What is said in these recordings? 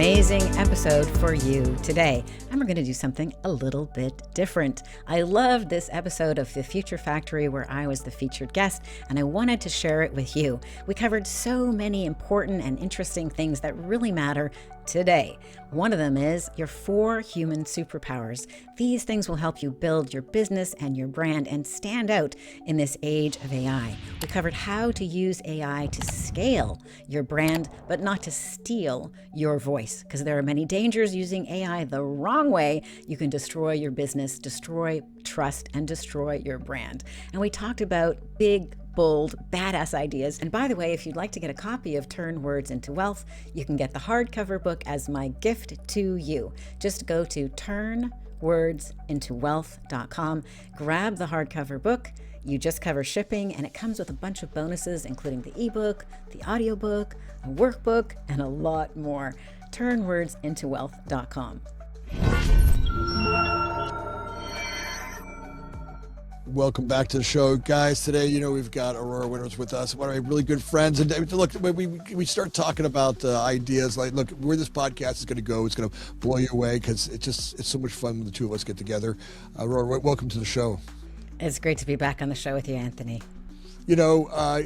amazing episode for you today. And we're going to do something a little bit different. I love this episode of The Future Factory where I was the featured guest, and I wanted to share it with you. We covered so many important and interesting things that really matter today. One of them is your 4 human superpowers. These things will help you build your business and your brand and stand out in this age of AI. We covered how to use AI to scale your brand, but not to steal your voice, because there are many dangers using AI the wrong way. You can destroy your business, destroy trust, and destroy your brand. And we talked about big, bold, badass ideas. And by the way, if you'd like to get a copy of Turn Words into Wealth, you can get the hardcover book as my gift to you. Just go to turnwordsintowealth.com, grab the hardcover book. You just cover shipping, and it comes with a bunch of bonuses, including the ebook, the audiobook, a workbook, and a lot more. Turnwordsintowealth.com. Welcome back to the show, guys. Today, we've got Aurora Winter with us, one of my really good friends. And look, when we start talking about ideas, like, look, where this podcast is going to go, it's going to blow you away because it's so much fun when the two of us get together. Aurora, welcome to the show. It's great to be back on the show with you, Anthony. Another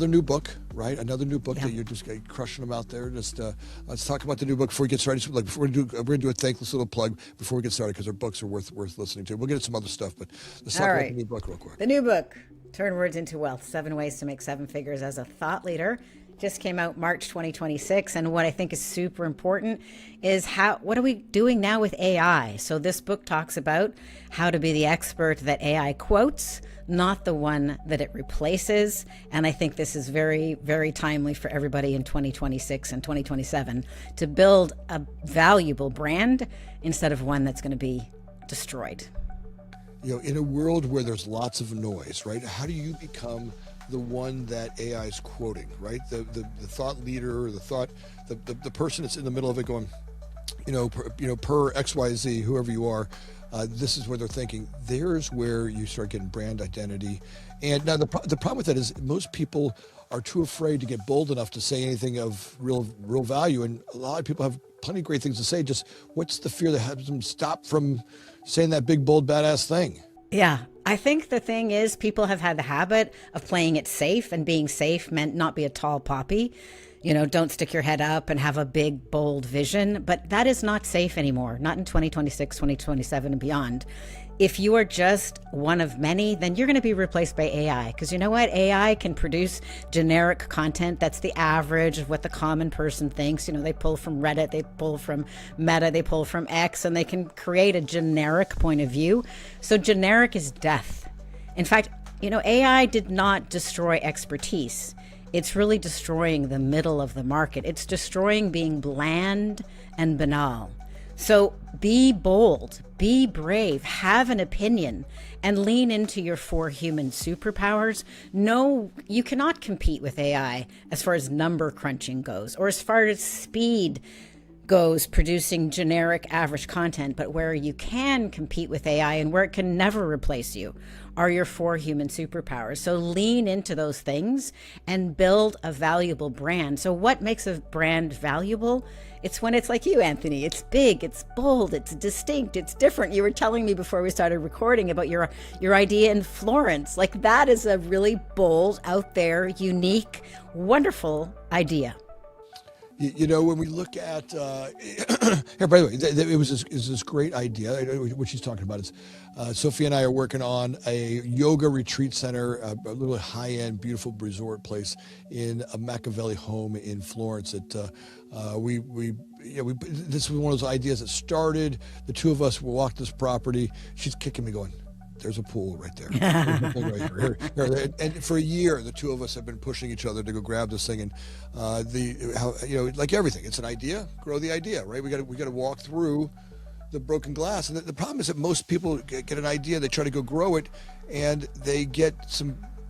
new book, right? Another new book that you're just crushing them out there. Just let's talk about the new book before we get started. Like, we're gonna do a thankless little plug before we get started because our books are worth listening to. We'll get into some other stuff, but let's talk about the new book real quick. The new book, Turn Words into Wealth: 7 Ways to Make 7 Figures as a Thought Leader. Just came out March 2026, and what I think is super important is what are we doing now with AI? So this book talks about how to be the expert that AI quotes, not the one that it replaces. And I think this is very, very timely for everybody in 2026 and 2027 to build a valuable brand instead of one that's going to be destroyed. In a world where there's lots of noise, right? How do you become the one that AI is quoting, right? The thought leader, or the person that's in the middle of it going, per XYZ, whoever you are, this is where they're thinking. There's where you start getting brand identity. And now the problem with that is most people are too afraid to get bold enough to say anything of real value. And a lot of people have plenty of great things to say. Just what's the fear that has them stop from saying that big, bold, badass thing? Yeah, I think the thing is people have had the habit of playing it safe, and being safe meant not be a tall poppy. Don't stick your head up and have a big, bold vision. But that is not safe anymore, not in 2026, 2027 and beyond. If you are just one of many, then you're going to be replaced by AI. Because you know what? AI can produce generic content that's the average of what the common person thinks. They pull from Reddit, they pull from Meta, they pull from X, and they can create a generic point of view. So generic is death. In fact, AI did not destroy expertise. It's really destroying the middle of the market. It's destroying being bland and banal. So be bold, be brave, have an opinion, and lean into your 4 human superpowers. No, you cannot compete with AI as far as number crunching goes, or as far as speed goes, producing generic average content. But where you can compete with AI and where it can never replace you are your 4 human superpowers. So lean into those things and build a valuable brand. So what makes a brand valuable? It's when it's like you, Anthony. It's big, it's bold, it's distinct, it's different. You were telling me before we started recording about your idea in Florence. Like, that is a really bold, out there, unique, wonderful idea. When we look at here, by the way, it was this great idea. What she's talking about is Sophie and I are working on a yoga retreat center, a little high-end, beautiful resort place in a Machiavelli home in Florence. That this was one of those ideas that started. The two of us will walk this property. She's kicking me, going, there's a pool right there. There's a pool right here. And for a year, the two of us have been pushing each other to go grab this thing. And like everything, it's an idea. Grow the idea, right? We got to walk through the broken glass. And the problem is that most people get an idea, they try to go grow it, and they get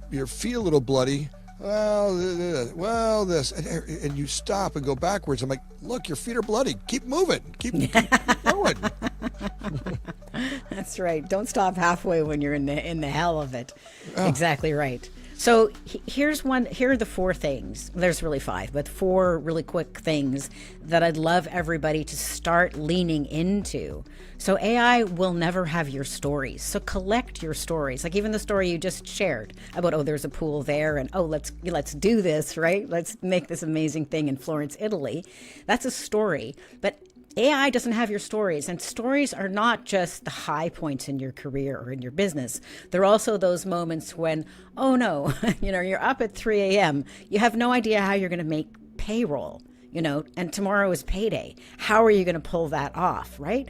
your feet a little bloody. Well, this, and you stop and go backwards. I'm like, look, your feet are bloody. Keep moving. Keep going. That's right. Don't stop halfway when you're in the hell of it. Oh. Exactly right. So here's one. Here are the four things. There's really five, but four really quick things that I'd love everybody to start leaning into. So AI will never have your stories. So collect your stories. Like even the story you just shared about, oh, there's a pool there, and oh, let's do this, right? Let's make this amazing thing in Florence, Italy. That's a story. But AI doesn't have your stories, and stories are not just the high points in your career or in your business. They're also those moments when, oh no, you're up at 3 a.m. You have no idea how you're going to make payroll, and tomorrow is payday. How are you going to pull that off, right?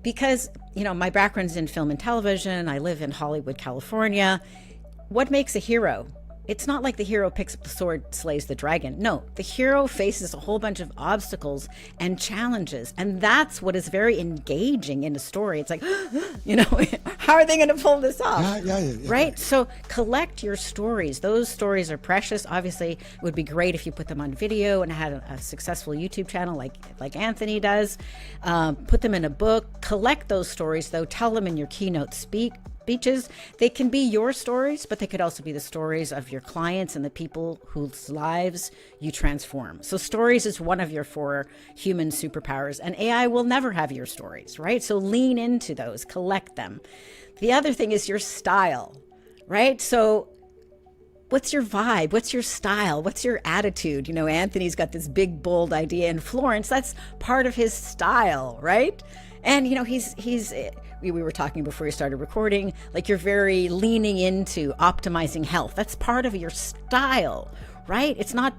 Because, my background's in film and television. I live in Hollywood, California. What makes a hero? It's not like the hero picks up the sword, slays the dragon. No, the hero faces a whole bunch of obstacles and challenges. And that's what is very engaging in a story. It's like, how are they going to pull this off? Yeah. Right? So collect your stories. Those stories are precious. Obviously, it would be great if you put them on video and had a successful YouTube channel like Anthony does. Put them in a book. Collect those stories, though. Tell them in your keynote speeches. They can be your stories, but they could also be the stories of your clients and the people whose lives you transform. So stories is one of your four human superpowers, and AI will never have your stories, right? So lean into those, collect them. The other thing is your style, right? So what's your vibe? What's your style? What's your attitude? Anthony's got this big, bold idea in Florence. That's part of his style, right? And, we were talking before we started recording, like you're very leaning into optimizing health. That's part of your style, right? It's not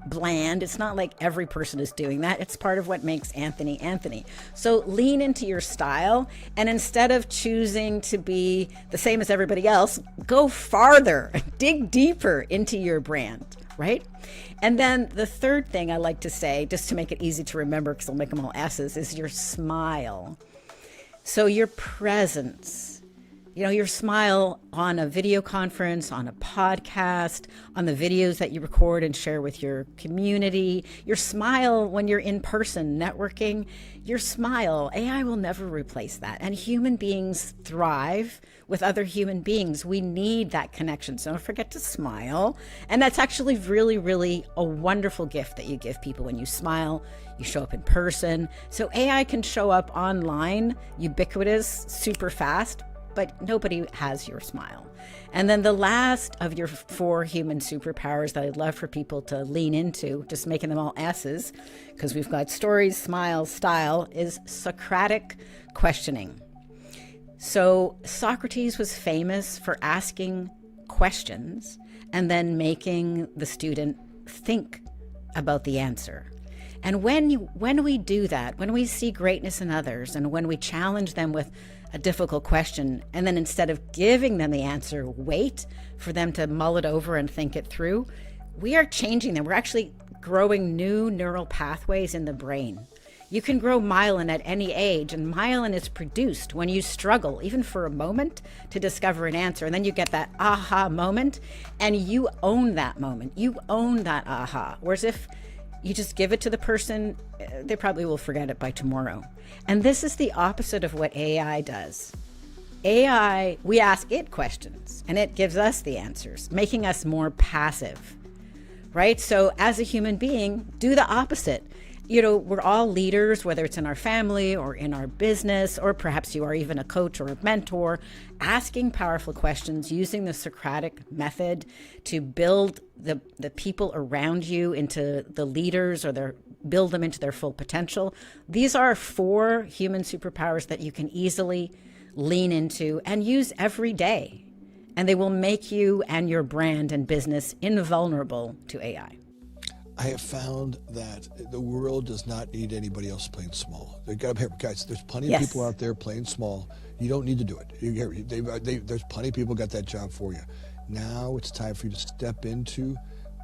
bland. It's not like every person is doing that. It's part of what makes Anthony, Anthony. So lean into your style. And instead of choosing to be the same as everybody else, go farther, dig deeper into your brand, right? And then the third thing I like to say, just to make it easy to remember, because I'll make them all S's, is your smile. So your presence, your smile on a video conference, on a podcast, on the videos that you record and share with your community, your smile when you're in person networking, your smile, AI will never replace that. And human beings thrive with other human beings. We need that connection. So don't forget to smile. And that's actually really, really a wonderful gift that you give people when you smile. You show up in person. So AI can show up online, ubiquitous, super fast, but nobody has your smile. And then the last of your four human superpowers that I'd love for people to lean into, just making them all S's, because we've got stories, smiles, style, is Socratic questioning. So Socrates was famous for asking questions and then making the student think about the answer. And when we do that, when we see greatness in others and when we challenge them with a difficult question, and then instead of giving them the answer, wait for them to mull it over and think it through, we are changing them. We're actually growing new neural pathways in the brain. You can grow myelin at any age, and myelin is produced when you struggle, even for a moment, to discover an answer. And then you get that aha moment, and you own that moment. You own that aha. Whereas if you just give it to the person, they probably will forget it by tomorrow. And this is the opposite of what AI does. AI, we ask it questions, and it gives us the answers, making us more passive, right? So as a human being, do the opposite. We're all leaders, whether it's in our family or in our business, or perhaps you are even a coach or a mentor, asking powerful questions, using the Socratic method to build the people around you into the leaders, or build them into their full potential. These are four human superpowers that you can easily lean into and use every day. And they will make you and your brand and business invulnerable to AI. I have found that the world does not need anybody else playing small. Guys, there's plenty of people out there playing small. You don't need to do it. There's plenty of people got that job for you. Now it's time for you to step into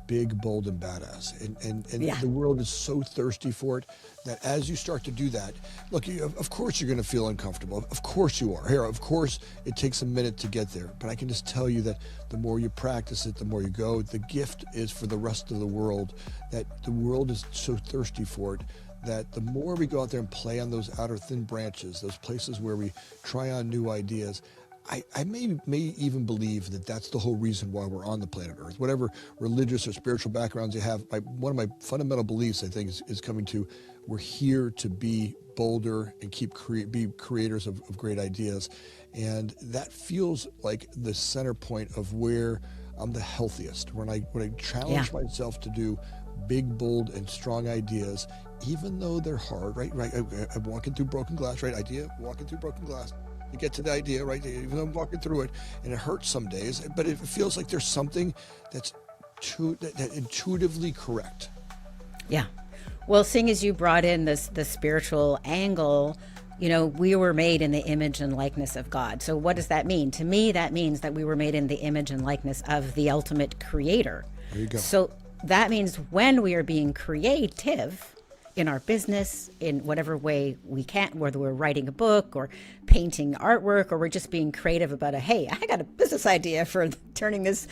big, bold, and badass. And the world is so thirsty for it that as you start to do that, look, of course you're going to feel uncomfortable. Of course you are. Of course it takes a minute to get there. But I can just tell you that the more you practice it, the more you go. The gift is for the rest of the world, that the world is so thirsty for it, that the more we go out there and play on those outer thin branches, those places where we try on new ideas, I may even believe that that's the whole reason why we're on the planet Earth. Whatever religious or spiritual backgrounds you have, one of my fundamental beliefs, I think, is coming to, we're here to be bolder and be creators of great ideas. And that feels like the center point of where I'm the healthiest. When I challenge myself to do big, bold, and strong ideas, even though they're hard, right? I'm walking through broken glass, right? Idea, walking through broken glass. You get to the idea, right? Even though I'm walking through it, and it hurts some days, but it feels like there's something that's that intuitively correct. Yeah. Well, seeing as you brought in the spiritual angle, we were made in the image and likeness of God. So what does that mean? To me, that means that we were made in the image and likeness of the ultimate creator. There you go. So that means when we are being creative in our business, in whatever way we can, whether we're writing a book or painting artwork, or we're just being creative about hey, I got a business idea for turning this,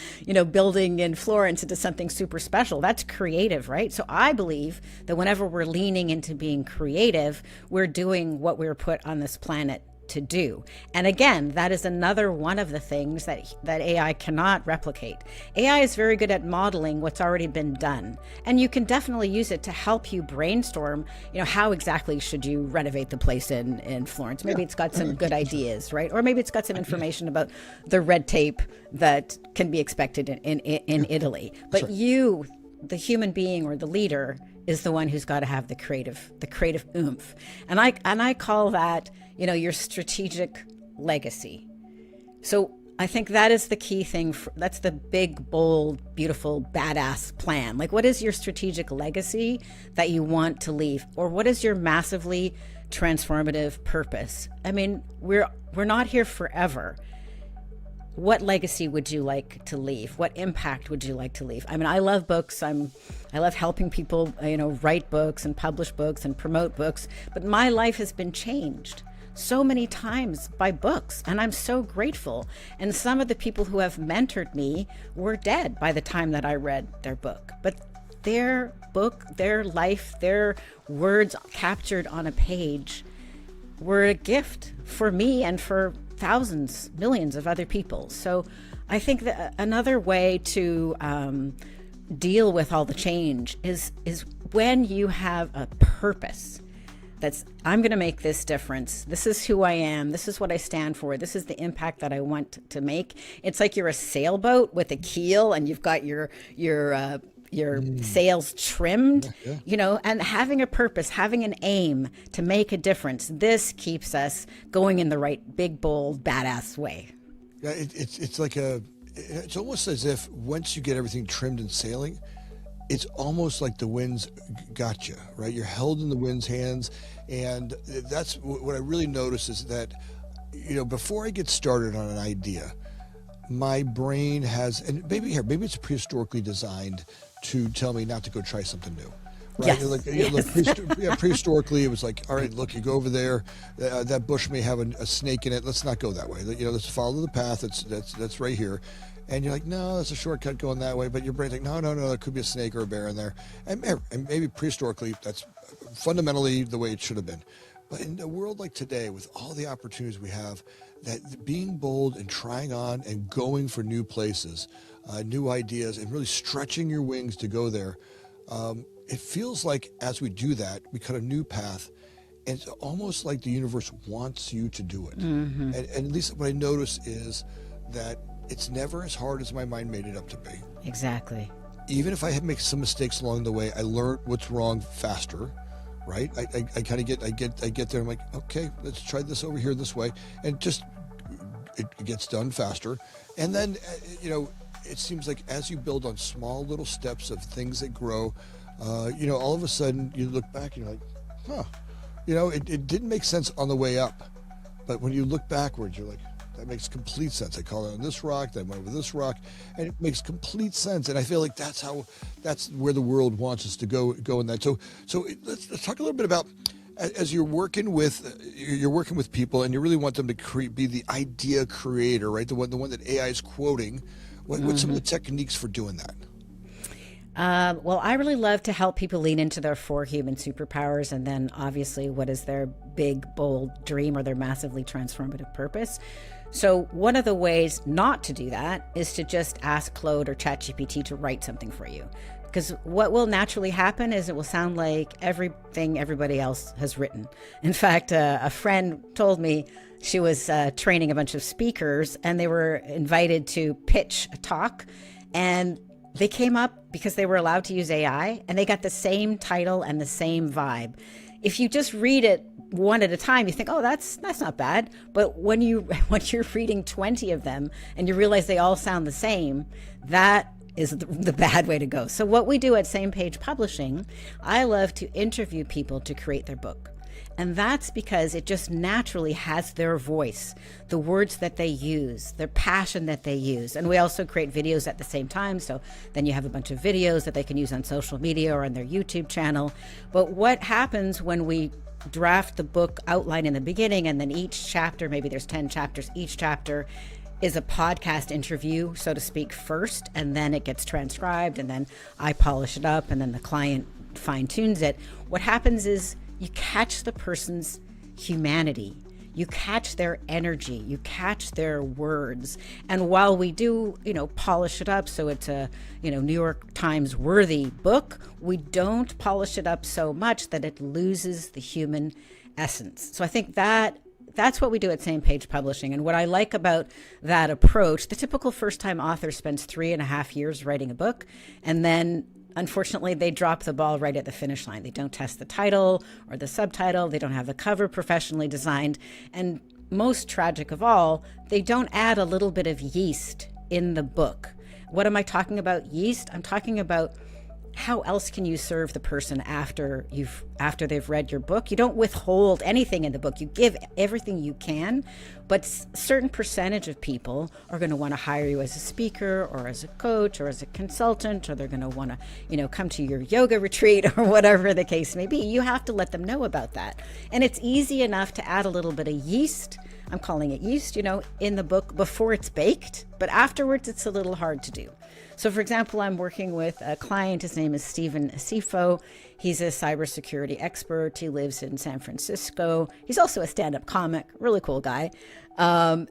building in Florence into something super special. That's creative, right? So I believe that whenever we're leaning into being creative, we're doing what we were put on this planet to do. And again, that is another one of the things that AI cannot replicate. AI is very good at modeling what's already been done, and you can definitely use it to help you brainstorm, how exactly should you renovate the place in Florence. Maybe it's got some good ideas, right? Or maybe it's got some information about the red tape that can be expected in Italy. But you, the human being or the leader, is the one who's got to have the creative oomph. And I call that, your strategic legacy. So I think that is the key thing. That's the big, bold, beautiful, badass plan. Like, what is your strategic legacy that you want to leave? Or what is your massively transformative purpose? I mean, we're not here forever. What legacy would you like to leave? What impact would you like to leave? I mean, I love books. I love helping people, write books and publish books and promote books. But my life has been changed so many times by books, and I'm so grateful. And some of the people who have mentored me were dead by the time that I read their book. But their book, their life, their words captured on a page were a gift for me and for thousands, millions of other people. So I think that another way to deal with all the change is when you have a purpose. That's, I'm going to make this difference. This is who I am. This is what I stand for. This is the impact that I want to make. It's like you're a sailboat with a keel, and you've got your sails trimmed, and having a purpose, having an aim to make a difference. This keeps us going in the right, big, bold, badass way. Yeah, it's like it's almost as if once you get everything trimmed and sailing, it's almost like the wind's got you, right? You're held in the wind's hands. And that's what I really notice is that, before I get started on an idea, my brain has, and maybe it's prehistorically designed to tell me not to go try something new. Right? Yes. Prehistorically, it was like, all right, look, you go over there, that bush may have a snake in it. Let's not go that way. Let's follow the path that's right here. And you're like, no, that's a shortcut going that way. But your brain's like, no, there could be a snake or a bear in there. And maybe prehistorically, that's fundamentally the way it should have been. But in a world like today, with all the opportunities we have, that being bold and trying on and going for new places, new ideas, and really stretching your wings to go there, it feels like as we do that, we cut a new path. And it's almost like the universe wants you to do it. Mm-hmm. And at least what I notice is that it's never as hard as my mind made it up to be. Exactly. Even if I make some mistakes along the way, I learn what's wrong faster, right? I kind of get there. I'm like, okay, let's try this over here this way, and it gets done faster. And then it seems like as you build on small little steps of things that grow, all of a sudden you look back and you're like, it didn't make sense on the way up, but when you look backwards, you're like, that makes complete sense. I call it on this rock, then went over this rock, and it makes complete sense. And I feel like that's where the world wants us to go in that. So let's talk a little bit about, as you're working with people and you really want them to be the idea creator, right? The one that AI is quoting. What's some of the techniques for doing that? Well, I really love to help people lean into their 4 human superpowers, and then obviously what is their big, bold dream or their massively transformative purpose. So one of the ways not to do that is to just ask Claude or ChatGPT to write something for you. Because what will naturally happen is it will sound like everything everybody else has written. In fact, a friend told me she was training a bunch of speakers and they were invited to pitch a talk, and they came up because they were allowed to use AI and they got the same title and the same vibe. If you just read it one at a time, you think, oh, that's not bad. But when you're reading 20 of them and you realize they all sound the same, that is the bad way to go. So what we do at Same Page Publishing, I love to interview people to create their book. And that's because it just naturally has their voice, the words that they use, their passion that they use. And we also create videos at the same time. So then you have a bunch of videos that they can use on social media or on their YouTube channel. But what happens when we draft the book outline in the beginning, and then each chapter, maybe there's 10 chapters, each chapter is a podcast interview, so to speak, first, and then it gets transcribed, and then I polish it up, and then the client fine tunes it. What happens is you catch the person's humanity, you catch their energy, you catch their words. And while we do, polish it up so it's a, New York Times worthy book, we don't polish it up so much that it loses the human essence. So I think that's what we do at Same Page Publishing. And what I like about that approach, the typical first-time author spends 3.5 years writing a book, and then unfortunately, they drop the ball right at the finish line. They don't test the title or the subtitle. They don't have the cover professionally designed. And most tragic of all, they don't add a little bit of yeast in the book. What am I talking about, yeast? I'm talking about how else can you serve the person after they've read your book? You don't withhold anything in the book. You give everything you can, but certain percentage of people are going to want to hire you as a speaker or as a coach or as a consultant, or they're going to want to, come to your yoga retreat or whatever the case may be. You have to let them know about that. And it's easy enough to add a little bit of yeast. I'm calling it yeast, in the book before it's baked, but afterwards it's a little hard to do. So for example, I'm working with a client. His name is Stephen Asifo. He's a cybersecurity expert. He lives in San Francisco. He's also a stand-up comic, really cool guy. And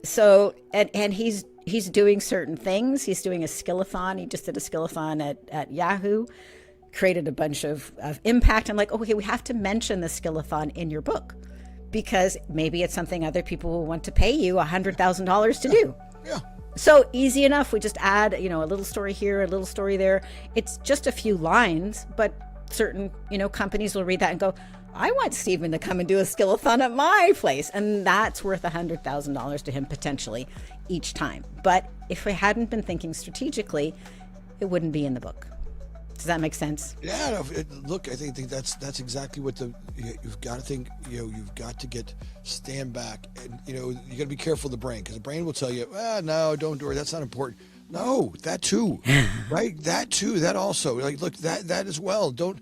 he's doing certain things. He's doing a skillathon. He just did a skillathon at Yahoo, created a bunch of impact. I'm like, okay, we have to mention the skillathon in your book because maybe it's something other people will want to pay you $100,000 to do. Yeah. So easy enough. We just add, a little story here, a little story there. It's just a few lines, but certain, companies will read that and go, I want Stephen to come and do a skillathon at my place. And that's worth $100,000 to him potentially each time. But if we hadn't been thinking strategically, it wouldn't be in the book. Does that make sense? Yeah. Look, I think that's exactly what you've got to think. You've got to stand back, and you got to be careful of the brain, because the brain will tell you, no, don't do it. That's not important. No, that too, right? That too. That also. Like, look, that as well. Don't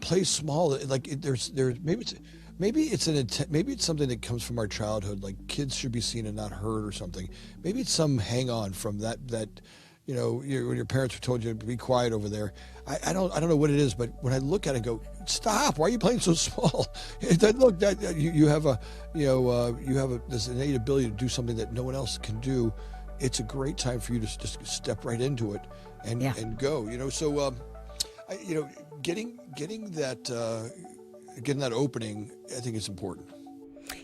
play small. Like there's maybe it's something that comes from our childhood. Like kids should be seen and not heard, or something. Maybe it's some hang on from that. When your parents told you to be quiet over there. I don't know what it is, but when I look at it and go, stop, why are you playing so small? Look, you have this innate ability to do something that no one else can do. It's a great time for you to just step right into it and go. So getting that opening, I think is important.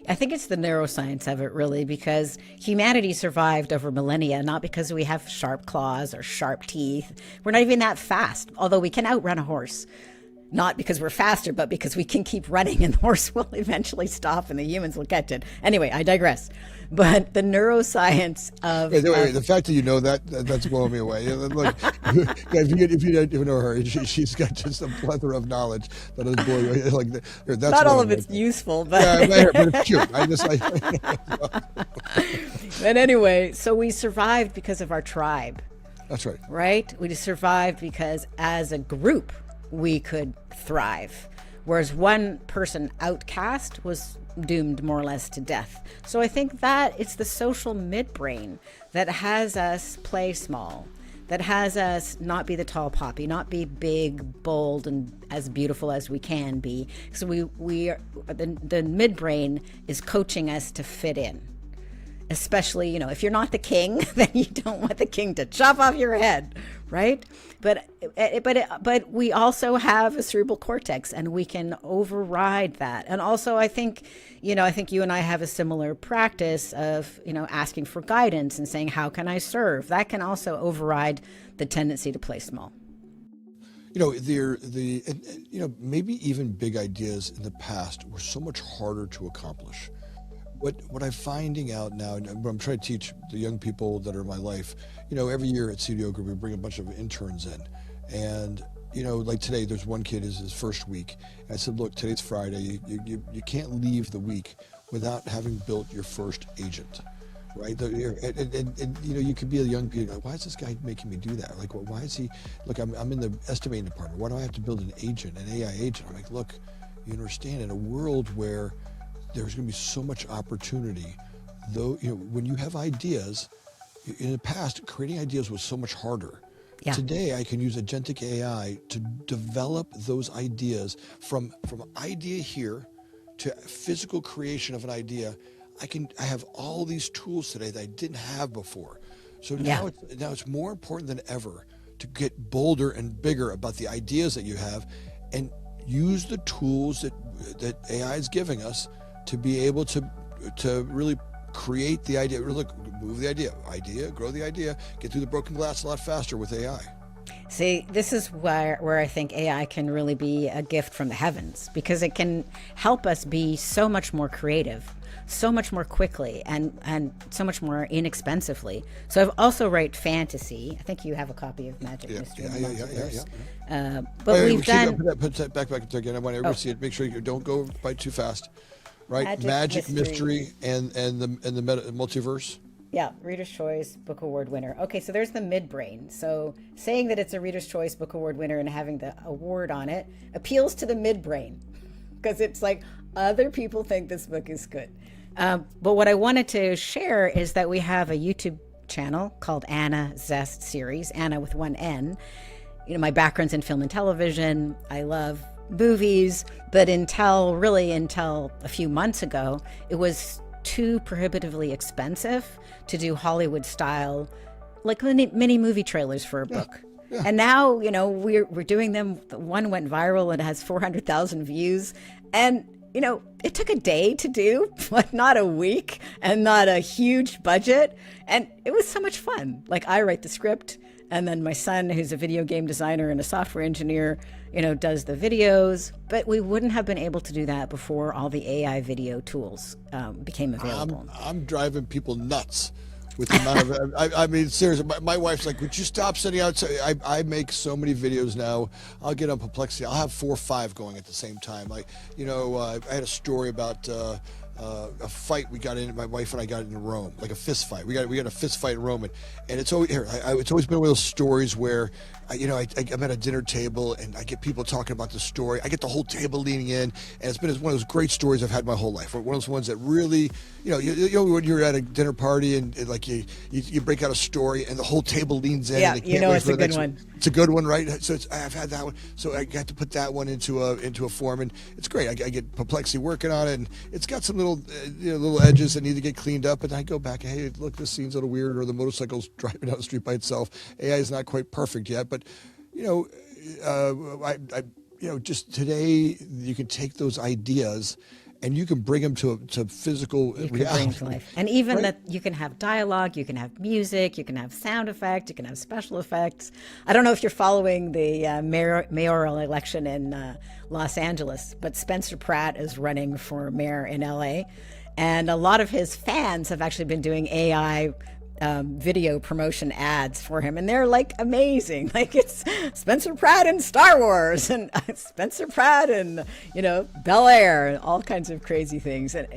I think it's the neuroscience of it, really, because humanity survived over millennia, not because we have sharp claws or sharp teeth. We're not even that fast, although we can outrun a horse. Not because we're faster, but because we can keep running and the horse will eventually stop and the humans will catch it. Anyway, I digress. But the neuroscience of... Wait, the fact that you know that's blowing me away. Look, if you don't even know her, she's got just a plethora of knowledge that is blowing you away. That's not all of it's useful, but... Yeah, but it's cute. But anyway, so we survived because of our tribe. That's right. Right? We just survived because as a group, we could thrive. Whereas one person outcast was doomed more or less to death. So I think that it's the social midbrain that has us play small, that has us not be the tall poppy, not be big, bold, and as beautiful as we can be. So we are, the midbrain is coaching us to fit in. especially, if you're not the king, then you don't want the king to chop off your head, right? But we also have a cerebral cortex, and we can override that. And also, I think you and I have a similar practice of, asking for guidance and saying, how can I serve? That can also override the tendency to play small. Maybe even big ideas in the past were so much harder to accomplish. What I'm finding out now, and what I'm trying to teach the young people that are in my life, every year at CDO Group, we bring a bunch of interns in. And, like today, there's one kid, is his first week. And I said, look, today's Friday. You can't leave the week without having built your first agent, right? And you could be a young kid, like, why is this guy making me do that? Like, well, why is he, look, I'm in the estimating department. Why do I have to build an agent, an AI agent? I'm like, look, you understand, in a world where there's going to be so much opportunity, though, when you have ideas, in the past, creating ideas was so much harder. Yeah. Today, I can use agentic AI to develop those ideas from idea here to physical creation of an idea. I have all these tools today that I didn't have before. So now it's more important than ever to get bolder and bigger about the ideas that you have, and use the tools that AI is giving us to be able to really create the idea. Look, move the idea, grow the idea, get through the broken glass a lot faster with AI. See, this is where I think AI can really be a gift from the heavens, because it can help us be so much more creative, so much more quickly, and so much more inexpensively. So I've also write fantasy. I think you have a copy of Magic Mystery and the Multiverse. But we've done... Put that back there again. I want everybody to see it. Make sure you don't go by too fast. Right, Magic Mystery and the Multiverse. Yeah, Reader's Choice Book Award winner. Okay, so there's the midbrain. So saying that it's a Reader's Choice Book Award winner and having the award on it appeals to the midbrain, because it's like, other people think this book is good. But what I wanted to share is that we have a YouTube channel called Anna Zest Series, Anna with one N. My background's in film and television. I love movies, but until a few months ago, it was too prohibitively expensive to do Hollywood style, like mini movie trailers for a book. Yeah. And now, we're doing them. One went viral and has 400,000 views. And, it took a day to do, but not a week, and not a huge budget. And it was so much fun. Like, I write the script, and then my son, who's a video game designer and a software engineer, does the videos. But we wouldn't have been able to do that before all the AI video tools became available. I'm driving people nuts with the amount of, I mean, seriously, my wife's like, would you stop sending out? I make so many videos now. I'll get on Perplexity. I'll have 4 or 5 going at the same time. Like, I had a story about a fight we got in. My wife and I got in Rome, like a fist fight. We got a fist fight in Rome, and it's always it's always been one of those stories where I'm at a dinner table and I get people talking about the story. I get the whole table leaning in, and it's been one of those great stories I've had my whole life. One of those ones that really, when you're at a dinner party and like you break out a story and the whole table leans in. Yeah, and they can't wait it's for a the good one. It's a good one, right? So I've had that one. So I got to put that one into a form, and it's great. I get Perplexity working on it, and it's got some little edges that need to get cleaned up. And I go back, hey, look, this scene's a little weird, or the motorcycle's driving down the street by itself. AI is not quite perfect yet, but just today you can take those ideas and you can bring them to physical reality. To life. And even that you can have dialogue, you can have music, you can have sound effect, you can have special effects. I don't know if you're following the mayoral election in Los Angeles, but Spencer Pratt is running for mayor in LA. And a lot of his fans have actually been doing AI video promotion ads for him, and they're like amazing. Like, it's Spencer Pratt in Star Wars, and Spencer Pratt in Bel Air, and all kinds of crazy things. And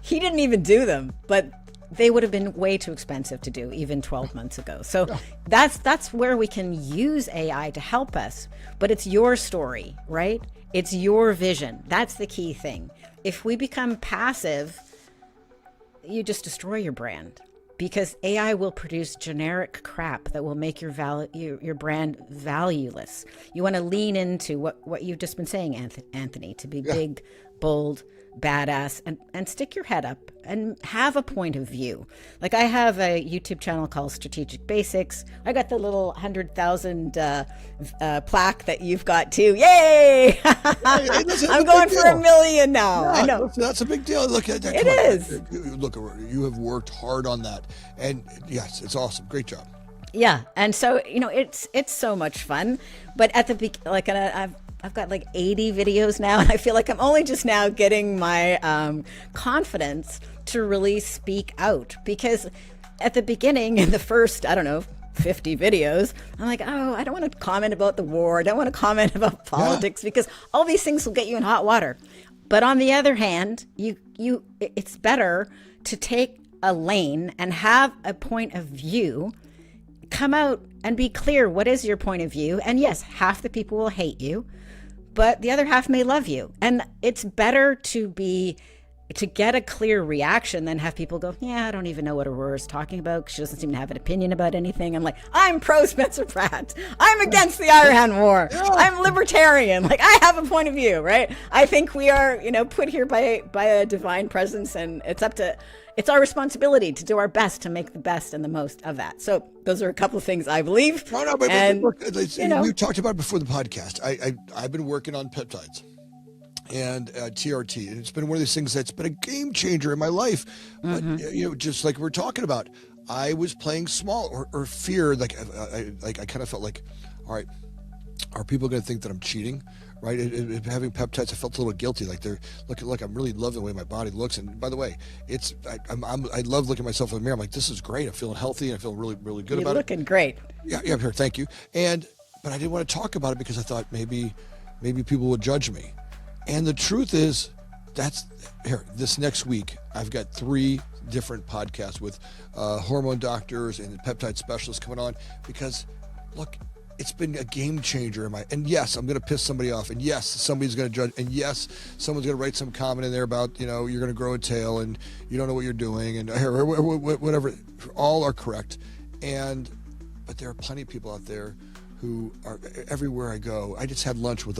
he didn't even do them, but they would have been way too expensive to do even 12 months ago. So that's where we can use AI to help us. But it's your story, right? It's your vision. That's the key thing. If we become passive, you just destroy your brand. Because AI will produce generic crap that will make your brand valueless. You want to lean into what you've just been saying, Anthony, to be big, bold, badass, and stick your head up and have a point of view. Like I have a YouTube channel called Strategic Basics. I got the little 100,000 plaque that you've got too. Yay! I'm going for 1 million now. Yeah, I know. That's a big deal. Look at that. It is. Look, you have worked hard on that. And yes, it's awesome. Great job. Yeah. And so, it's so much fun. But at the like, I've got like 80 videos now, and I feel like I'm only just now getting my confidence to really speak out. Because at the beginning, in the first, 50 videos, I'm like, oh, I don't want to comment about the war. I don't want to comment about politics because all these things will get you in hot water. But on the other hand, it's better to take a lane and have a point of view, come out and be clear. What is your point of view? And yes, half the people will hate you, but the other half may love you. And it's better to get a clear reaction than have people go, yeah, I don't even know what Aurora's talking about because she doesn't seem to have an opinion about anything. I'm like, I'm pro Spencer Pratt. I'm against the Iran war. I'm libertarian. Like, I have a point of view, right? I think we are, put here by a divine presence, and it's our responsibility to do our best to make the best and the most of that. So those are a couple of things I believe. No, but look, we talked about it before the podcast. I've been working on peptides and TRT, and it's been one of these things that's been a game changer in my life. But just like we're talking about, I was playing small or fear. Like I kind of felt like, all right, are people going to think that I'm cheating? Right? Having peptides, I felt a little guilty. Like they're look, I'm really loving the way my body looks. And by the way, I love looking at myself in the mirror. I'm like, this is great. I'm feeling healthy and I feel really, really good about it. You're looking great. Yeah, here. Thank you. But I didn't want to talk about it because I thought maybe people would judge me. And the truth is, this next week, I've got 3 different podcasts with hormone doctors and peptide specialists coming on because, look, it's been a game changer and yes, I'm going to piss somebody off, and yes, somebody's going to judge, and yes, someone's going to write some comment in there about, you're going to grow a tail and you don't know what you're doing and whatever. All are correct. But there are plenty of people out there who are everywhere I go. I just had lunch with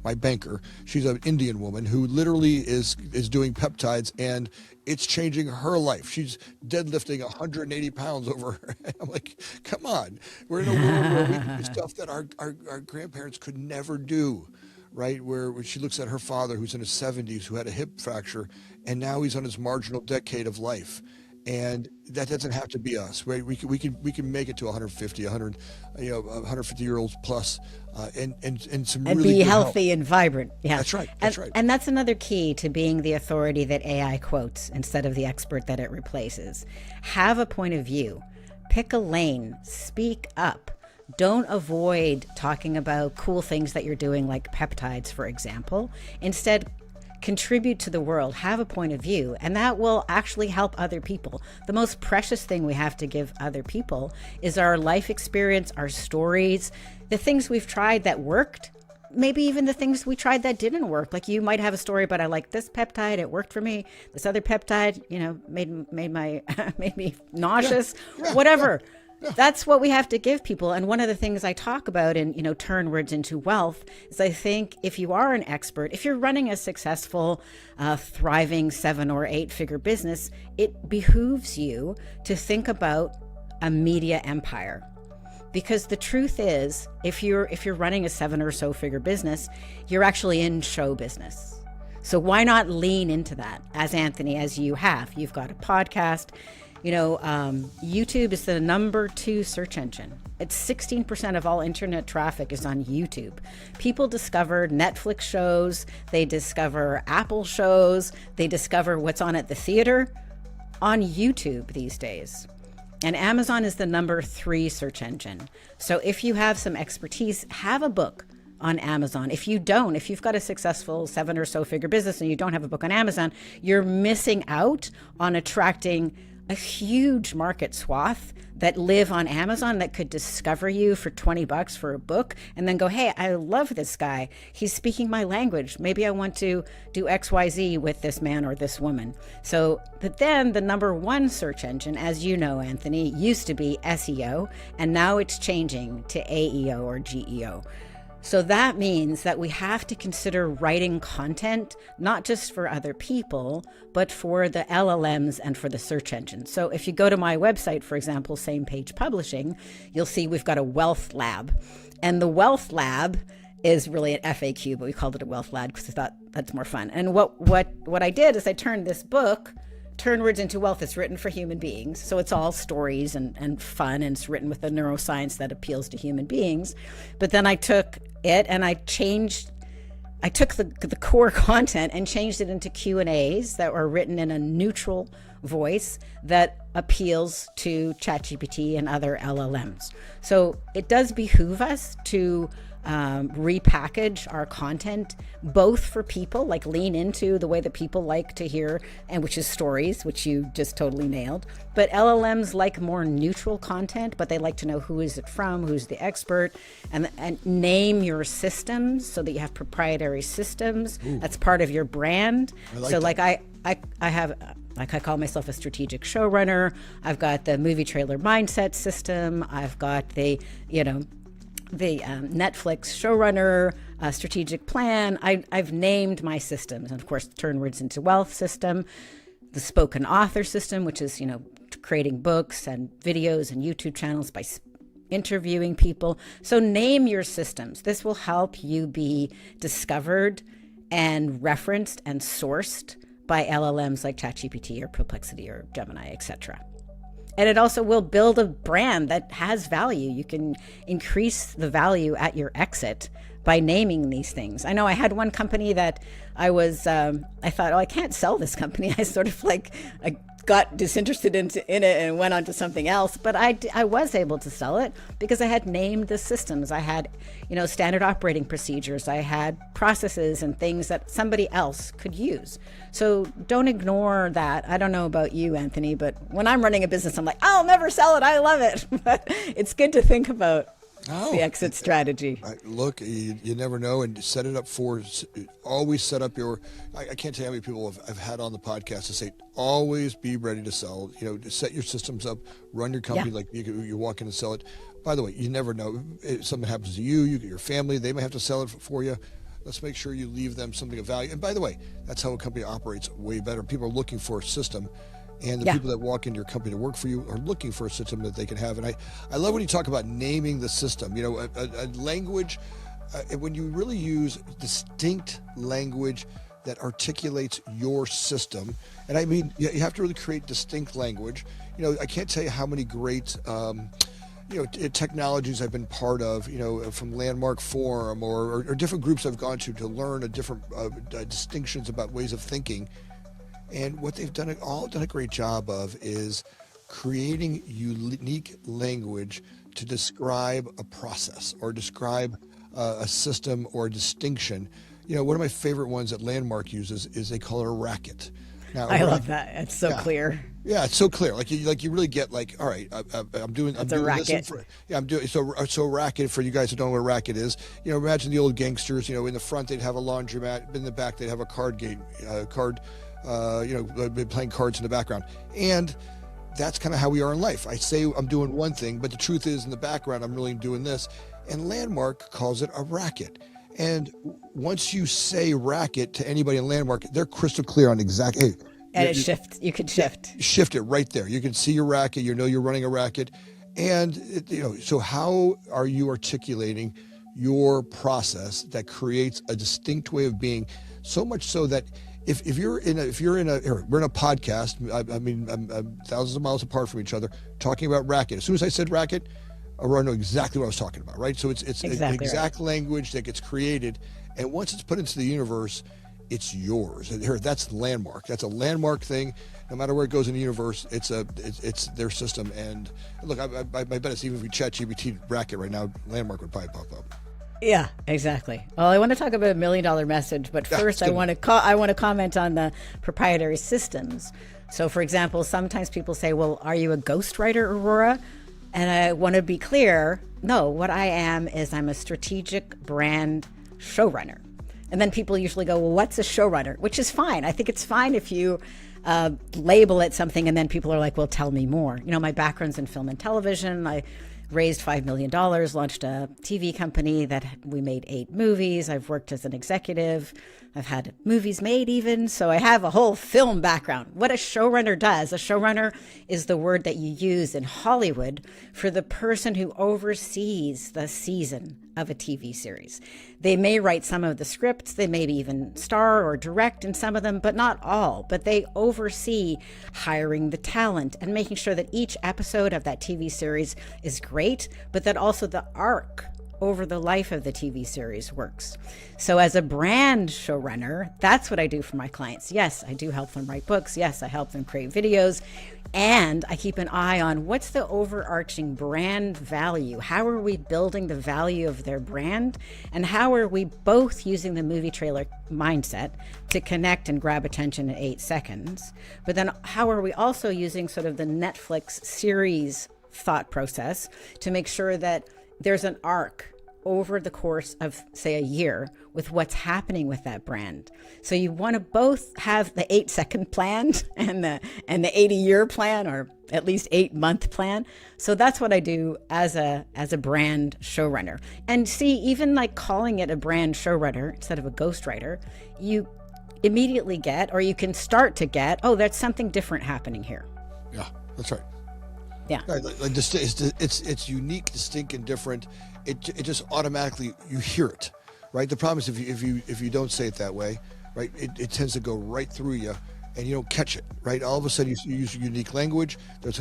my banker. She's an Indian woman who literally is doing peptides, and it's changing her life. She's deadlifting 180 pounds over. I'm like, come on. We're in a world where we can do stuff that our grandparents could never do, right? Where she looks at her father, who's in his 70s, who had a hip fracture, and now he's on his marginal decade of life. And that doesn't have to be us, right? We can make it to 150 year olds plus, and some and really be good healthy health. And vibrant. Yeah, that's right. And that's another key to being the authority that AI quotes instead of the expert that it replaces. Have a point of view. Pick a lane. Speak up. Don't avoid talking about cool things that you're doing, like peptides, for example. Instead, contribute to the world, have a point of view, and that will actually help other people. The most precious thing we have to give other people is our life experience, our stories, the things we've tried that worked, maybe even the things we tried that didn't work. Like you might have a story about, I like this peptide, it worked for me. This other peptide, made me nauseous, whatever. Yeah. That's what we have to give people. And one of the things I talk about in, Turn Words into Wealth is I think if you are an expert, if you're running a successful, thriving 7 or 8 figure business, it behooves you to think about a media empire. Because the truth is, if you're running a 7 or so figure business, you're actually in show business. So why not lean into that, as Anthony, as you have? You've got a podcast. YouTube is the number 2 search engine. It's 16% of all internet traffic is on YouTube. People discover Netflix shows, they discover Apple shows, they discover what's on at the theater on YouTube these days. And Amazon is the number 3 search engine. So if you have some expertise, have a book on Amazon. If you've got a successful 7 or so figure business and you don't have a book on Amazon, you're missing out on attracting a huge market swath that live on Amazon that could discover you for $20 for a book and then go, hey, I love this guy. He's speaking my language. Maybe I want to do XYZ with this man or this woman. So, but then the number 1 search engine, as you know, Anthony, used to be SEO, and now it's changing to AEO or GEO. So that means that we have to consider writing content, not just for other people, but for the LLMs and for the search engine. So if you go to my website, for example, Same Page Publishing, you'll see we've got a wealth lab. And the wealth lab is really an FAQ, but we called it a wealth lab because I thought that's more fun. And what I did is I turned this book, Turn Words into Wealth. It's written for human beings. So it's all stories and fun, and it's written with a neuroscience that appeals to human beings. But then I took it and I took the core content and changed it into Q&As that were written in a neutral voice that appeals to ChatGPT and other LLMs. So it does behoove us to repackage our content, both for people, like lean into the way that people like to hear, and which is stories, which you just totally nailed. But LLMs like more neutral content, but they like to know who is it from, who's the expert, and name your systems so that you have proprietary systems. Ooh. That's part of your brand. So like I have, like I call myself a strategic showrunner. I've got the movie trailer mindset system. I've got the Netflix showrunner strategic plan. I've named my systems, and of course, the Turn Words into Wealth system, the spoken author system, which is creating books and videos and YouTube channels by interviewing people. So name your systems. This will help you be discovered and referenced and sourced by LLMs like ChatGPT or Perplexity or Gemini, etc. And it also will build a brand that has value. You can increase the value at your exit by naming these things. I know I had one company that I thought, I can't sell this company. I got disinterested in it and went on to something else. But I was able to sell it because I had named the systems. I had, standard operating procedures. I had processes and things that somebody else could use. So don't ignore that. I don't know about you, Anthony, but when I'm running a business, I'm like, I'll never sell it. I love it. But it's good to think about the exit strategy. Look, you never know, and set it up always set up I can't tell you how many people I've had on the podcast to say, always be ready to sell. Set your systems up, run your company like you walk in and sell it. By the way, you never know. If something happens to you, your family, they may have to sell it for you. Let's make sure you leave them something of value. And by the way, that's how a company operates way better. People are looking for a system. And the people that walk into your company to work for you are looking for a system that they can have. And I love when you talk about naming the system. A language, when you really use distinct language that articulates your system, and I mean, you have to really create distinct language. I can't tell you how many great technologies I've been part of, from Landmark Forum or different groups I've gone to learn different distinctions about ways of thinking. And what they've done a great job of is creating unique language to describe a process or describe a system or a distinction. One of my favorite ones that Landmark uses is they call it a racket. Now, I love that. It's so clear. Yeah, it's so clear. Like you really get all right. I'm doing a racket. I'm doing so racket for you guys who don't know what a racket is. Imagine the old gangsters. In the front they'd have a laundromat. In the back they'd have a card game. Been playing cards in the background, and that's kind of how we are in life. I say I'm doing one thing, but the truth is in the background I'm really doing this. And Landmark calls it a racket. And once you say racket to anybody in Landmark, they're crystal clear on exactly. And it shifts. You can shift it right there. You can see your racket. You're running a racket, and So how are you articulating your process that creates a distinct way of being? So much so that we're in a podcast. I'm thousands of miles apart from each other, talking about racket. As soon as I said racket, Aurora know exactly what I was talking about, right? So it's exactly exact language that gets created, and once it's put into the universe, it's yours. And that's Landmark. That's a Landmark thing. No matter where it goes in the universe, it's their system. And look, my bet is even if we ChatGPT racket right now, Landmark would probably pop up. Yeah, exactly. Well, I want to talk about $1 million message, but first I want to comment on the proprietary systems. So, for example, sometimes people say, "Well, are you a ghostwriter, Aurora?" And I want to be clear. No, what I am is I'm a strategic brand showrunner. And then people usually go, "Well, what's a showrunner?" Which is fine. I think it's fine if you label it something, and then people are like, "Well, tell me more." My background's in film and television. I raised $5 million, launched a TV company that we made 8 movies. I've worked as an executive. I've had movies made even. So I have a whole film background. What a showrunner does, a showrunner is the word that you use in Hollywood for the person who oversees the season of a TV series. They may write some of the scripts, they maybe even star or direct in some of them, but not all. But they oversee hiring the talent and making sure that each episode of that TV series is great, but that also the arc over the life of the TV series works. So as a brand showrunner, that's what I do for my clients. Yes, I do help them write books. Yes, I help them create videos. And I keep an eye on what's the overarching brand value? How are we building the value of their brand? And how are we both using the movie trailer mindset to connect and grab attention in 8 seconds? But then how are we also using sort of the Netflix series thought process to make sure that there's an arc over the course of, say, a year with what's happening with that brand. So you want to both have the 8-second plan and the 80-year plan, or at least 8-month plan. So that's what I do as a brand showrunner. And see, even like calling it a brand showrunner instead of a ghostwriter, you immediately get, or you can start to get, oh, there's something different happening here. Yeah, that's right. Yeah. Like it's unique, distinct, and different. It just automatically, you hear it, right? The problem is if you don't say it that way, right, it tends to go right through you and you don't catch it, right? All of a sudden you use unique language. There's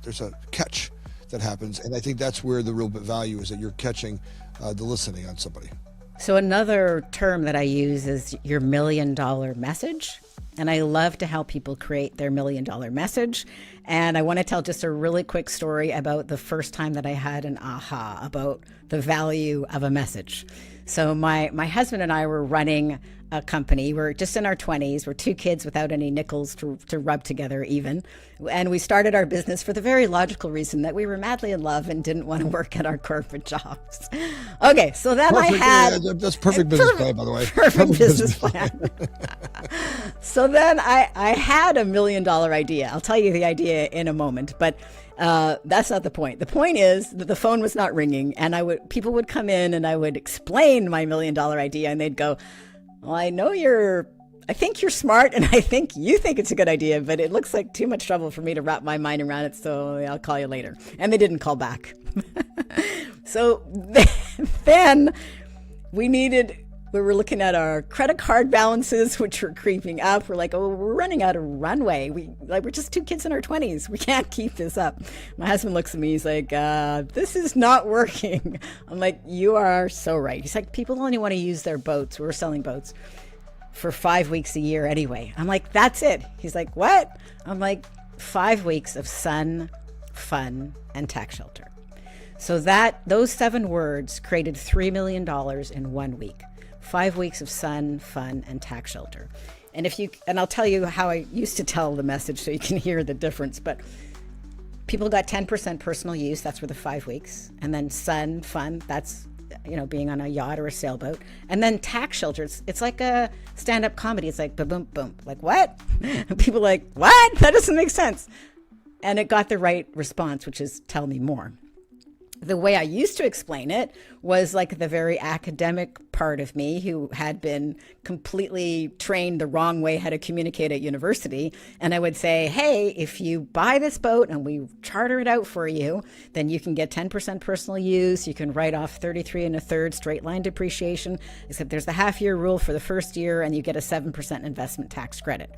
there's a catch that happens. And I think that's where the real value is, that you're catching the listening on somebody. So another term that I use is your $1 million message. And I love to help people create their $1 million message. And I want to tell just a really quick story about the first time that I had an aha about the value of a message. So my husband and I were running a company. We're just in our 20s. We're 2 kids without any nickels to rub together even. And we started our business for the very logical reason that we were madly in love and didn't want to work at our corporate jobs. Okay, so then Perfect, I had... that's perfect business plan, by the way. Perfect business plan. So then I had a $1 million idea. I'll tell you the idea in a moment, but that's not the point. The point is that the phone was not ringing, and people would come in and I would explain my $1 million idea, and they'd go, well, I think you're smart, and I think you think it's a good idea, but it looks like too much trouble for me to wrap my mind around it, so I'll call you later. And they didn't call back. So then we were looking at our credit card balances, which were creeping up. We're like, oh, we're running out of runway. We're just 2 kids in our 20s. We can't keep this up. My husband looks at me. He's like, this is not working. I'm like, you are so right. He's like, people only want to use their boats. We were selling boats for 5 weeks a year anyway. I'm like, that's it. He's like, what? I'm like, 5 weeks of sun, fun, and tax shelter. So those 7 words created $3 million in 1 week. 5 weeks of sun, fun, and tax shelter. And I'll tell you how I used to tell the message so you can hear the difference, but people got 10% personal use, that's for the 5 weeks. And then sun, fun, that's, being on a yacht or a sailboat. And then tax shelter, it's like a stand-up comedy. It's like, boom, boom, boom. Like, what? People are like, what? That doesn't make sense. And it got the right response, which is tell me more. The way I used to explain it was like the very academic part of me who had been completely trained the wrong way how to communicate at university. And I would say, hey, if you buy this boat and we charter it out for you, then you can get 10% personal use. You can write off 33 1/3 straight line depreciation, except there's the half-year rule for the first year and you get a 7% investment tax credit.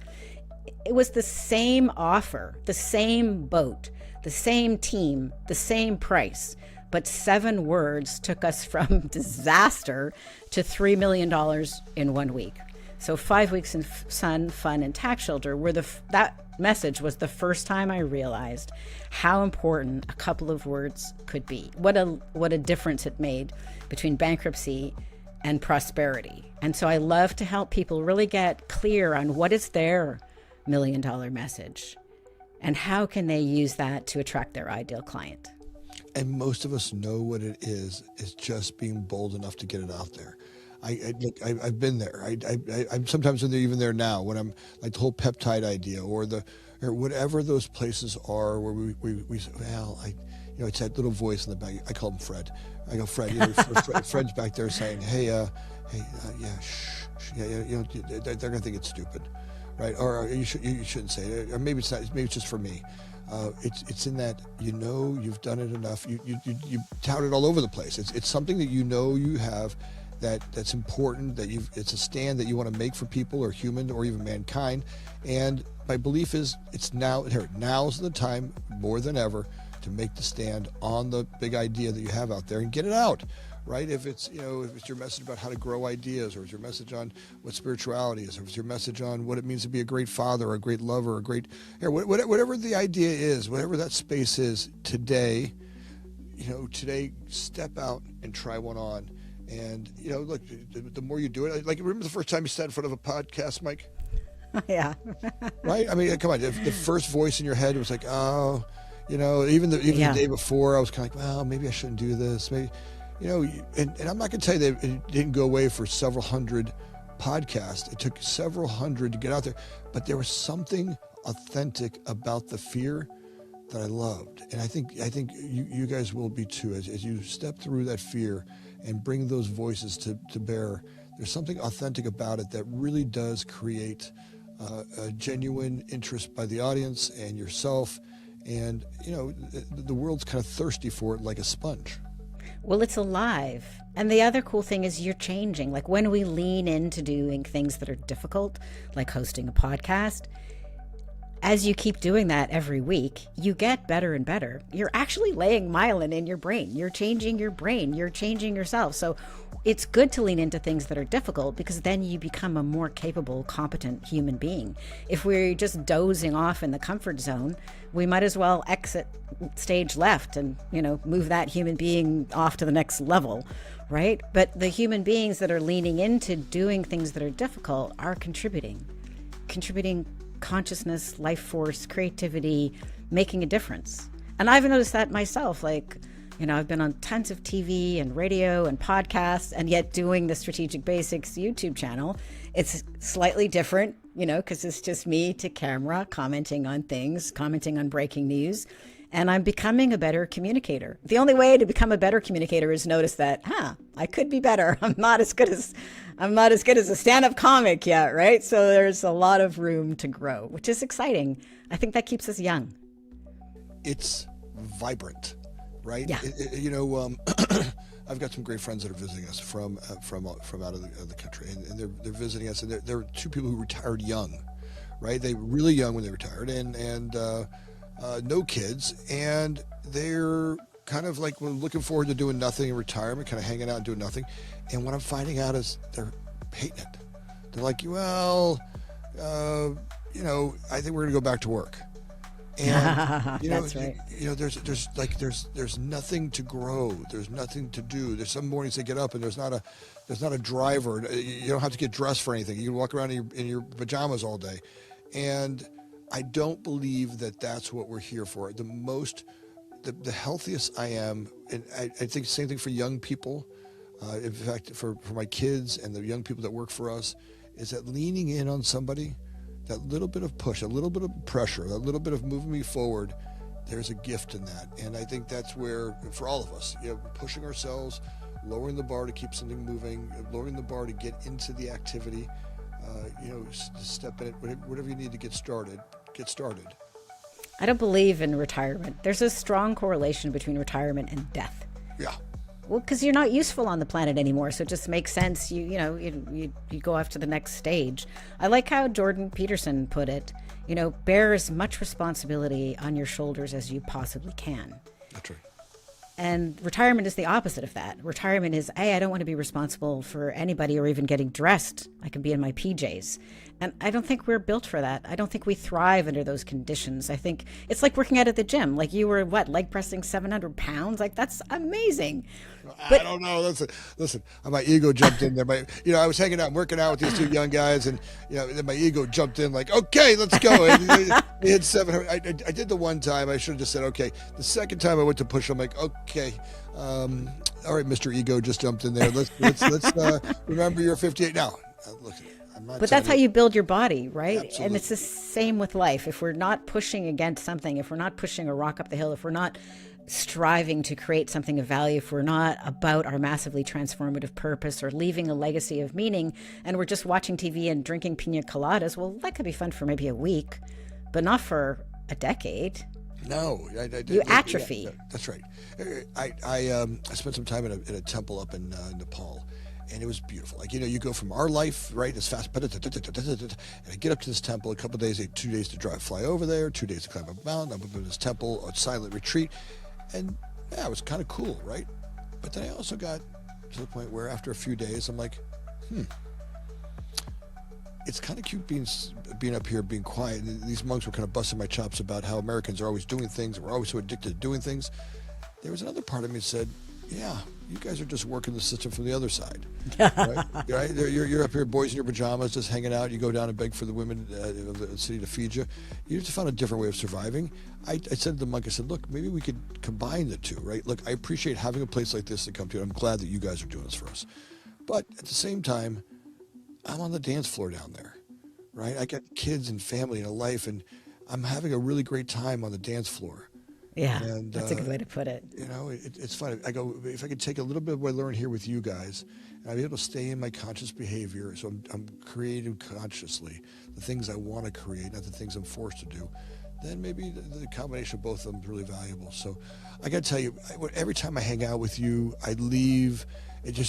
It was the same offer, the same boat, the same team, the same price. But 7 words took us from disaster to $3 million in 1 week. So 5 weeks in sun, fun, and tax shelter that message was the first time I realized how important a couple of words could be. What a difference it made between bankruptcy and prosperity. And so I love to help people really get clear on what is their $1 million message and how can they use that to attract their ideal client. And most of us know what it is just being bold enough to get it out there. I've been there. I'm sometimes even there now when I'm like the whole peptide idea or whatever those places are where we say, well, it's that little voice in the back. I call him Fred. I go, Fred. Fred's back there saying, hey, yeah, shh, yeah, they're gonna think it's stupid, right? Or you shouldn't say it. Or maybe it's not. Maybe it's just for me. It's in that you've done it enough. You tout it all over the place. It's something that you have that's important. It's a stand that you want to make for people or human or even mankind. And my belief is now's the time more than ever to make the stand on the big idea that you have out there and get it out. Right? If it's your message about how to grow ideas, or it's your message on what spirituality is, or it's your message on what it means to be a great father, or a great lover, whatever the idea is, whatever that space is today, step out and try one on. And, look, the more you do it, like, remember the first time you sat in front of a podcast, Mike? Yeah. Right? I mean, come on, the first voice in your head was like, oh, even the day before, I was kind of like, well, maybe I shouldn't do this. Maybe. And I'm not going to tell you that it didn't go away for several hundred podcasts. It took several hundred to get out there, but there was something authentic about the fear that I loved. And I think you guys will be too, as you step through that fear and bring those voices to bear. There's something authentic about it that really does create a genuine interest by the audience and yourself. And, the world's kind of thirsty for it like a sponge. Well, it's alive. And the other cool thing is you're changing. Like when we lean into doing things that are difficult, like hosting a podcast, as you keep doing that every week, you get better and better. You're actually laying myelin in your brain. You're changing your brain. You're changing yourself. So it's good to lean into things that are difficult, because then you become a more capable, competent human being. If we're just dozing off in the comfort zone, we might as well exit stage left and, move that human being off to the next level, right? But the human beings that are leaning into doing things that are difficult are contributing consciousness, life force, creativity, making a difference. And I've noticed that myself. Like, I've been on tons of TV and radio and podcasts, and yet doing the Strategic Basics YouTube channel, it's slightly different, because it's just me to camera, commenting on things, commenting on breaking news. And I'm becoming a better communicator. The only way to become a better communicator is notice that, I could be better. I'm not as good as a stand-up comic yet, right? So there's a lot of room to grow, which is exciting. I think that keeps us young. It's vibrant, right? Yeah. I've got some great friends that are visiting us from out of the country, and they're visiting us, and they're two people who retired young, right? They were really young when they retired, and no kids, and they're kind of like, we're looking forward to doing nothing in retirement, kind of hanging out and doing nothing. And what I'm finding out is they're hating it. They're like, well, I think we're going to go back to work. And That's right. There's nothing to grow. There's nothing to do. There's some mornings they get up and there's not a driver. You don't have to get dressed for anything. You can walk around in your pajamas all day. And I don't believe that that's what we're here for. The healthiest I am, and I think the same thing for young people. In fact, for my kids and the young people that work for us, is that leaning in on somebody, that little bit of push, a little bit of pressure, that little bit of moving me forward, there's a gift in that. And I think that's where, for all of us, pushing ourselves, lowering the bar to keep something moving, lowering the bar to get into the activity, step in it, whatever you need to get started, get started. I don't believe in retirement. There's a strong correlation between retirement and death. Yeah. Well, because you're not useful on the planet anymore, so it just makes sense. You go off to the next stage. I like how Jordan Peterson put it. Bear as much responsibility on your shoulders as you possibly can. That's right. And retirement is the opposite of that. Retirement is, hey, I don't want to be responsible for anybody or even getting dressed. I can be in my PJs. And I don't think we're built for that. I don't think we thrive under those conditions. I think it's like working out at the gym. Like you were, leg pressing 700 pounds? Like, that's amazing. I don't know. Listen, my ego jumped in there. I was hanging out and working out with these two young guys, and then my ego jumped in like, okay, let's go. And they had 700. I did the one time. I should have just said, okay. The second time I went to push, I'm like, okay, all right, Mr. Ego just jumped in there. Let's remember you're 58 now. Look. But that's how you build your body, right? Absolutely. And it's the same with life. If we're not pushing against something, if we're not pushing a rock up the hill, if we're not striving to create something of value, if we're not about our massively transformative purpose or leaving a legacy of meaning, and we're just watching TV and drinking pina coladas, well, that could be fun for maybe a week, but not for a decade. No, You atrophy. Yeah, that's right. I spent some time in a temple up in Nepal, and it was beautiful. Like, you go from our life, right, as fast, and I get up to this temple, a couple of days, 2 days to fly over there, 2 days to climb up a mountain, I'm up in this temple, a silent retreat, and yeah, it was kind of cool, right? But then I also got to the point where after a few days, I'm like, it's kind of cute being up here, being quiet. And these monks were kind of busting my chops about how Americans are always doing things, and we're always so addicted to doing things. There was another part of me that said, yeah, you guys are just working the system from the other side. Right? Right? You're up here, boys in your pajamas, just hanging out. You go down and beg for the women of the city to feed you. You just found a different way of surviving. I said to the monk, I said, look, maybe we could combine the two, right? Look, I appreciate having a place like this to come to. I'm glad that you guys are doing this for us. But at the same time, I'm on the dance floor down there, right? I got kids and family and a life, and I'm having a really great time on the dance floor. Yeah, and, that's a good way to put it. It's fun. I go, if I could take a little bit of what I learned here with you guys, and I'll be able to stay in my conscious behavior, so I'm creating consciously the things I want to create, not the things I'm forced to do, then maybe the combination of both of them is really valuable. So I got to tell you, every time I hang out with you, I leave.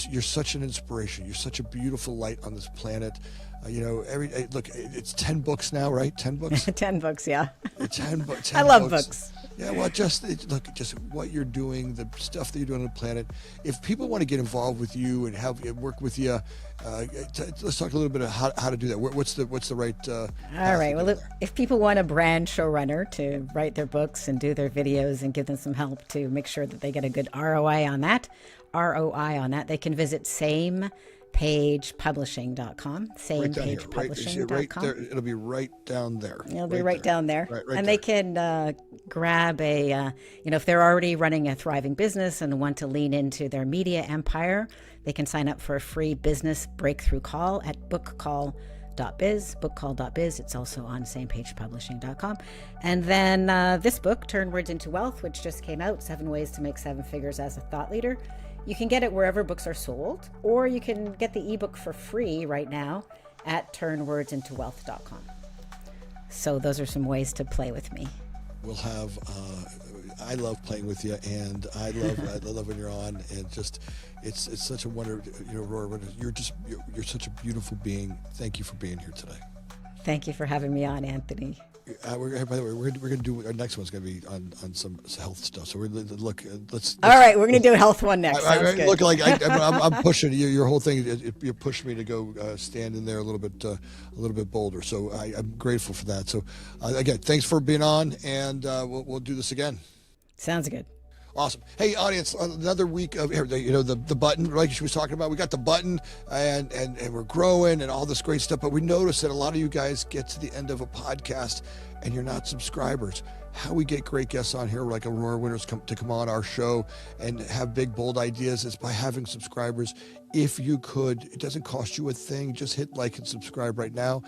You're such an inspiration. You're such a beautiful light on this planet. Look, it's 10 books now, right? 10 books? 10 books, yeah. 10 I love books. Yeah, well, just what you're doing, the stuff that you're doing on the planet. If people want to get involved with you and work with you, let's talk a little bit about how to do that. What's the right? All right. Well, if people want a brand showrunner to write their books and do their videos and give them some help to make sure that they get a good ROI on that, they can visit samepagepublishing.com. Samepagepublishing.com. Right there. It'll be right down there. It'll be right down there. Right and there. They can grab if they're already running a thriving business and want to lean into their media empire, they can sign up for a free business breakthrough call at bookcall.biz. It's also on samepagepublishing.com. And then this book, Turn Words into Wealth, which just came out, 7 Ways to Make 7 Figures as a Thought Leader. You can get it wherever books are sold, or you can get the ebook for free right now at turnwordsintowealth.com. So those are some ways to play with me. We'll have, I love playing with you, and I love when you're on, and just, it's such a wonder, Aurora, you're such a beautiful being. Thank you for being here today. Thank you for having me on, Anthony. By the way, we're going to do, our next one's going to be on some health stuff. So let's. All right, we're going to do a health one next. Good. Look, like I'm pushing you. Your whole thing, you pushed me to go stand in there a little bit bolder. So I'm grateful for that. So again, thanks for being on, and we'll do this again. Sounds good. Awesome. Hey, audience, another week of the button, like she was talking about. We got the button, and we're growing and all this great stuff. But we noticed that a lot of you guys get to the end of a podcast and you're not subscribers. How we get great guests on here, like Aurora Winters, come on our show and have big, bold ideas, is by having subscribers. If you could, it doesn't cost you a thing. Just hit like and subscribe right now.